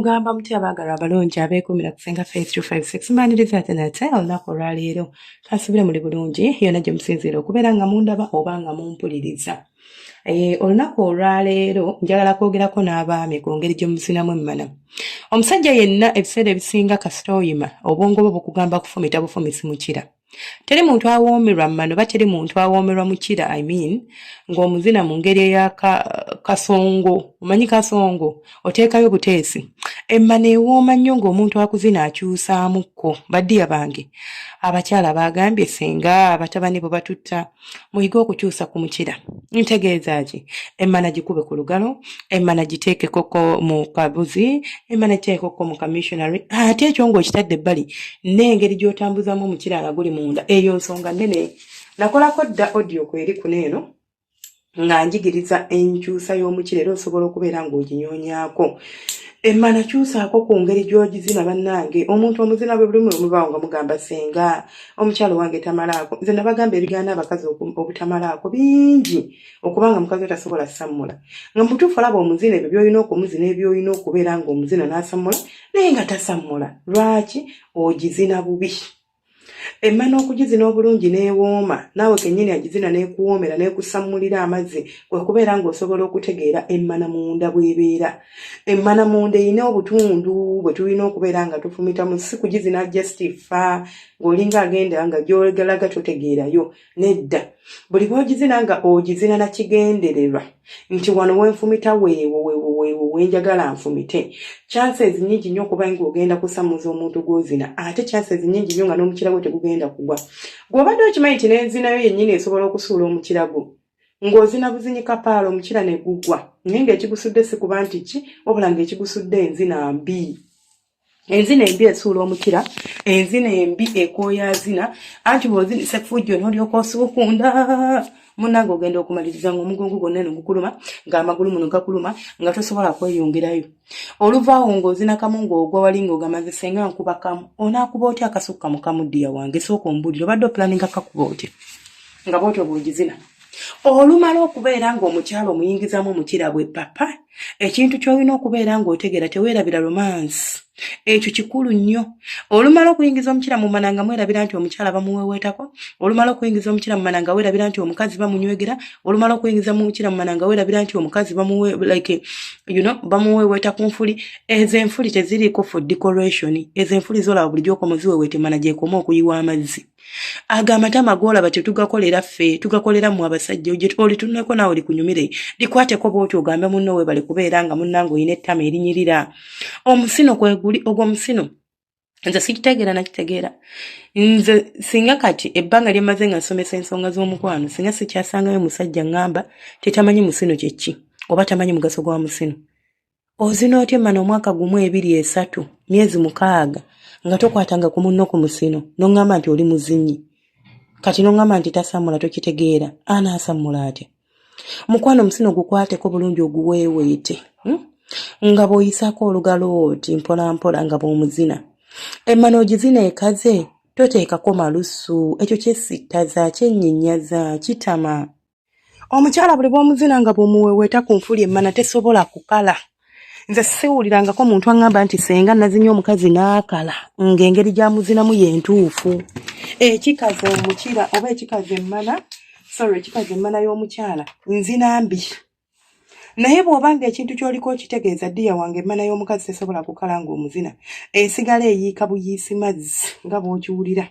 Mugamba muti abagala abalungi abeekumira kusenga Face 256 mbaniriza ate nate olunaku olwaleero kansubire muli bulungi yonna gye musinziira okubeera nga mundaba oba nga mumpuliriza. Olunaku olwaleero njagala kwogerako n'abaami ku ngeri gye muzinamu emmana. Omusajja yenna ebiseera ebisinga kasita oyima obwongo bwo bukugamba kufumita bufumisi mukira. Teri muntu awoomerwa mmano ba teri muntu awoomerwa mukira ng'omuzina mu ngeri eya kasongo. Omanyi kasongo oteekayo buteesi. Emmana ewooma nnyo ng'omuntu akuzina akyusaamuko. Baddiya bange abakyala baagambye singa abatabani bo batutta muyige okukyusa ku mukira. Ntegeeza ki? Emmana gikube ku lugalo, emmana giteekeko mu kabuzi, emmana giteekeko mu kamissionary. Ate ekyo ng'okitadde ebbali n'engeri gy'otambuzamu omukira nga guli munda eyo nsonga nnene. Nakolako dda audio kweri kuneeno nga njigiriza enkyusa y'omukira era osobola okubeera ng'oginyoonyaako. Emmana kyusaako ku ngeri gy'ogizina bannange. Omuntu omuzina bwe buli omubaawo nga mugamba senga omukyalo wange tamalaako. Nze nabagamba ebigaana abakazi obutamalaako bingi okubanga mukazi we tasobola sammula. Nga mutuufu olaba omuzina ebyo by'olina okumuzina eby'olina okubeera ng'omuzina n'asammula naye nga tasammula. Lwaki? Ogizina bubi. Emmana okugizina obulungi n'ewooma naawe kennyini agizina n'ekuwoomera n'ekusammulira amazzi kwe kubeera ng'osobola okutegeera emmana munda bw'ebeera. Emmana munda erina obutundu bwe tulina okubeera nga tufumitamu, si kugizina just fa ng'olinga agenda nga gy'ogalaga totegeerayo. Nedda, buli bw'ogizina nga ogizina na kigendererwa nti wano wenfumita weewo wenjagala nfumite. Chances nnyingi nnyo okuba ng'ogenda kusamuza omuntu gw'ozina, ate chances nnyingi nnyo nga n'omukira gwe tegugenda kugwa. Gw'obadde okimanyi nti n'enzinayo yennyini esobola okusuula omukira gwo ng'ozina buzinyi kapaala omukira ne gugwa, naye ng'ekigusudde si kuba nti ki wabula ng'ekigusudde enzina mbi. Enzina embi esuula omukira, enzina embi ekooyaazina, anti bw'ozinisa effujjo n'olyoka osuukunda munnange ogenda okumaliriza ng'omugongo gwonna eno gukuluma, ng'amagulu muno gakuluma, nga tosobola kweyongerayo. Oluvaawo ng'ozina kamu ng'ogwa wali ng'ogamaze senga nkuba kamu, onaakuba otya akasukka mu kamuddiya wange? Sooka ombuulire obadde opulaninga kakuba otya nga bw'otyo bw'ogizina. Olumala okubeera ng'omukyalo omuyingizamu omukira bwe papa, ekintu ky'olina okubeera ng'otegeera teweerabira romance. Ekyo kikulu nnyo. Olumala okuyingiza omukira mu mmana nga mwerabira nti omukyala bamuweeweetako, olumala okuyingiza omukira mu mmana nga weerabira nti omukazi bamunywegera, olumala okuyingiza mu mukira mu mmana nga weerabira nti omukazi bamuweeweeta ku nfuli. Ezo enfuli teziriiko for decoration. Ezo enfuli zolaba bulijjo okomuziweeweeta emmana gy'ekoma okuyiwa amazzi. Ago amatama g'olaba tetugakolera ffe, tugakolera mu abasajja. Olituneko naawe likunyumire, likwateko bw'otyo ogambe munno weebale kubeera nga munnange olina ettama erinyirira. Omusino kweguli ogw'omusino nze sikitegeera nakitegeera. Nze singa kati ebbanga lyemaze nga nsomesa ensonga z'omukwano singa sikyasangayo musajja ngamba tetamanyi musino kye ki oba tamanyi mugaso gwa musino. Ozina otya emmana omwaka gumu 2 3 myezi 6 nga tokwatanga ku munno ku musino n'ongamba nti oli muzinyi, kati n'ongamba nti tasammula tokitegeera. Anaasammula atya? Mukwano omusino gukwateko bulungi oguweeweete nga bw'oyisaako olugalo oti mpola mpola nga bw'omuzina. Emmana ogizina ekaze, toteekako malusu. Ekyo kyesittaza, kyennyinyaza, kitama. Omukyala buli bw'omuzina nga bw'omuweeweeta ku nfuli emmana tesobola kukala. Nze siwulirangako muntu aŋŋamba nti senga nazinya omukazi n'akala ng'engeri gy'amuzinamu y'entuufu. Ekikaze omukira oba ekikaze emmana y'omukyala nzina mbi. Naye bw'obanga ekintu ky'oliko okitegeeza ddiya wange emmana y'omukazi tesobola kukala ng'omuzina, esigala eyiika buyiisi mazzi nga bw'okiwulira.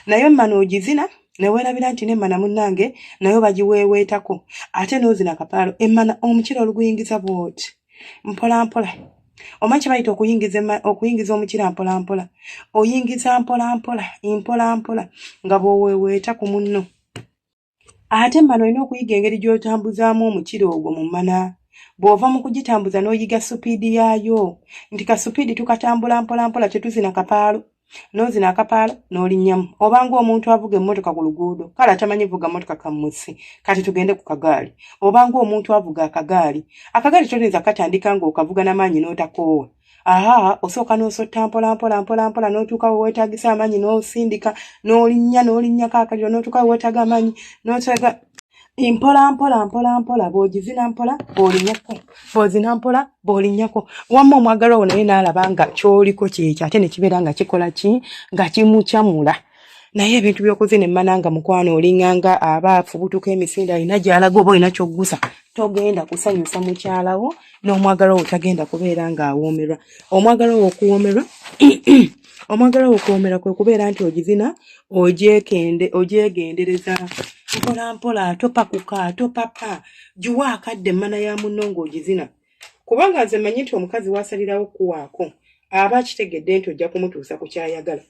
Naye emmana ogizina ne weerabira nti n'emmana munnange nayo bagiweeweetako, ate n'ozina kapaalo. Emmana omukira oluguyingiza bw'oti mpola mpola. Omanyi kye bayita okuyingiza omukira mpola mpola? Oyingiza mpola mpola nga bw'oweeweeta ku munno. Ate emmana olina okuyiga engeri gy'otambuzaamu omukira ogwo mu mmana. Bw'ova mu kugitambuza n'oyiga supiidi yaayo, nti ka supiidi tukatambula mpola mpola tetuzina kapaalo. N'ozina akapaalo n'olinnyamu. Obanga omuntu avuga emmotoka ku luguudo kale atamanyi vuga mmotoka kammusi, kati tugende ku kagaali. Obanga omuntu avuga akagaali toteeza katandika ng'okavuga n'amaanyi n'otakoowa. Osooka n'osotta mpola mpola n'otuuka we weetaagisa amaanyi n'osindika n'olinnya kaakaliro n'otuuka we weetaaga amaanyi n'otega. mpola mpola bw'ogizina mpola bw'olinyako bw'ozina mpola bw'olinyako wamma omwagala wo naye n'alaba nga ky'oliko kyekyo ate ne kibeera nga kikola ki nga kimukyamula naye ebintu by'okuzina emmana nga mukwano olinganga aba afubutuka emisinde alina gy'alaga oba olina ky'oggusa togenda kusanyusa mukyala wo n'omwagala wo tagenda kubeera ng'awoomerwa omwagala wo okuwoomerwa omwagala wo okuwoomera kwe kubeera nti ogizina ogyegendereza mpola mpola topakuka topapa juwa akadde emmana ya munno ng'ogizina kubanga nze manyi nti omukazi waasalirawo kuwaako aba akitegedde nti ojja kumutuusa ku kyayagala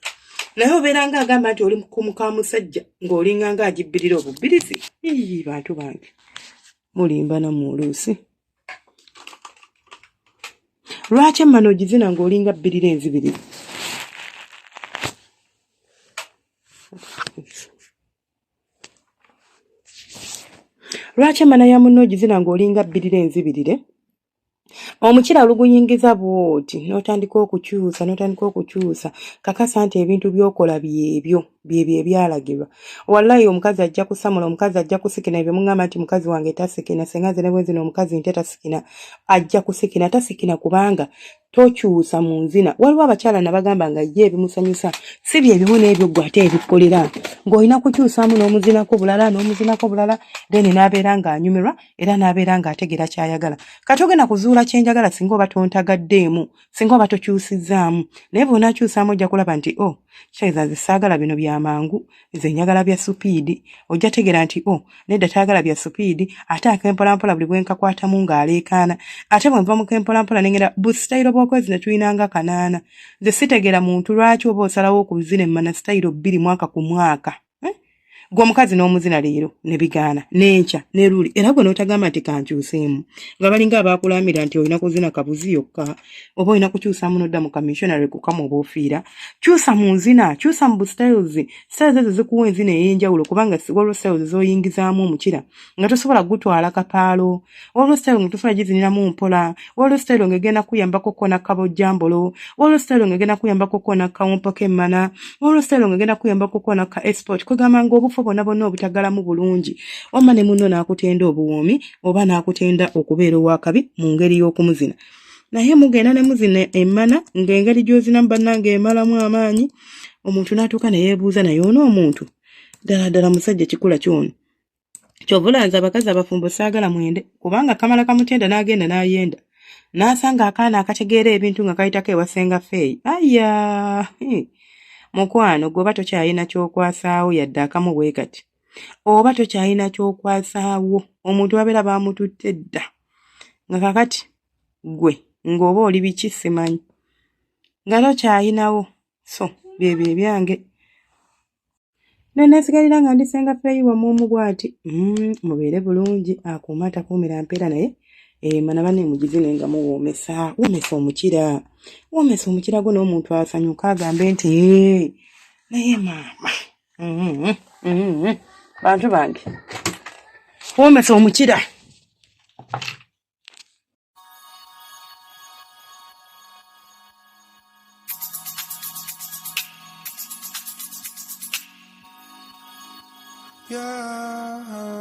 naye obeera ng'agamba nti oli kumuka musajja ng'olinganga agibbirira obubbirizi bantu bange mulimbana mu oluusi lwaki emmana ogizina ng'olinga bbirira enzibiriri lwaki emmana ya munno ogizina ng'olinga bbirira enzibirire omukira oluguyingiza bw'oti n'otandika okukyusa kakasa nti ebintu by'okola byebyo ebyalagirwa wallahi omukazi ajja kusamula omukazi ajja kusikina ebyo muŋŋamba nti mukazi wange tasikina senga nze ne bwe nzina omukazi nte tasikina ajja kusikina tasikina kubanga tokyusa mu nzina waliwo abakyala nabagamba nga ye ebimusanyusa si bye ebimu n'ebyo ggwe ate ebikkolera ng'olina kukyusaamu n'omuzinako bulala then n'abeera ng'anyumirwa era n'abeera ng'ategeera kyayagala kati ogenda kuzuula kyenjagala singa oba tontagaddeemu singa oba tokyusizzaamu naye bw'onaakyusaamu ojja kulaba nti kitegeeza nze saagala bino byamangu nze njagala bya supiidi ojja tegeera nti nedda tayagala bya supiidi ate akempolampola buli bwenkakwatamu ng'aleekaana ate bwe nva mu kempolampola nengenda bu sitayiro bw'okwezi ne tulinanga kanaana nze sitegeera muntu lwaki oba osalawo okuzina emmana sitayiro 2 mwaka ku mwaka gwe omukazi n'omuzina leero ne bigaana n'enkya ne luli era gwe n'otagamba nti kankyuseemu nga balinga abaakulamira nti olina kuzina kabuzi yokka oba olina kukyusaamu n'odda mu kamissionary kukama oba ofiira kyusa mu nzina kyusa mu styles ezo zikuwa enzina ey'enjawulo kubanga waliwo styles z'oyingizaamu omukira nga tosobola gutwala kapaalo waliwo style nga tosobola giziniramu mpola waliwo style nga egenda kuyambako kona kabojjambolo waliwo style nga egenda kuyambako kona kawumpo k'emmana waliwo style nga egenda kuyambako kona ka export kwegamba ng'obufu bonna obutagalamu bulungi wamma ne munno n'akutenda obuwoomi oba n'akutenda okubeera owakabi mu ngeri y'okumuzina naye mugenda ne muzina emmana ng'engeri gy'ozinamu bannange emalamu amaanyi omuntu n'atuuka ne yeebuuza naye ono omuntu ddala musajja kikula kyono kyovulanza abakazi abafumbo saagala mwende kubanga kamala kamutenda n'agenda n'ayenda n'asanga akaana akategeera ebintu nga kayitako ewasenga feeyi aya mukwano gwoba tokyayina ky'okwasaawo yadde akamu bwe kati oba tokyayina ky'okwasaawo omuntu babeera baamututte dda nga kakati gwe ng'oba oli biki simanyi nga tokyayinawo so byebyo ebyange neesigalira nga ndisenga feeyi wamu omugwati mubeere bulungi akuuma atakuumira mpeera naye mana banne mugizine nga muwoomesa woomesa omukira gwo n'omuntu asanyuka agambe nti naye maama bantu bange woomesa omukira Yeah.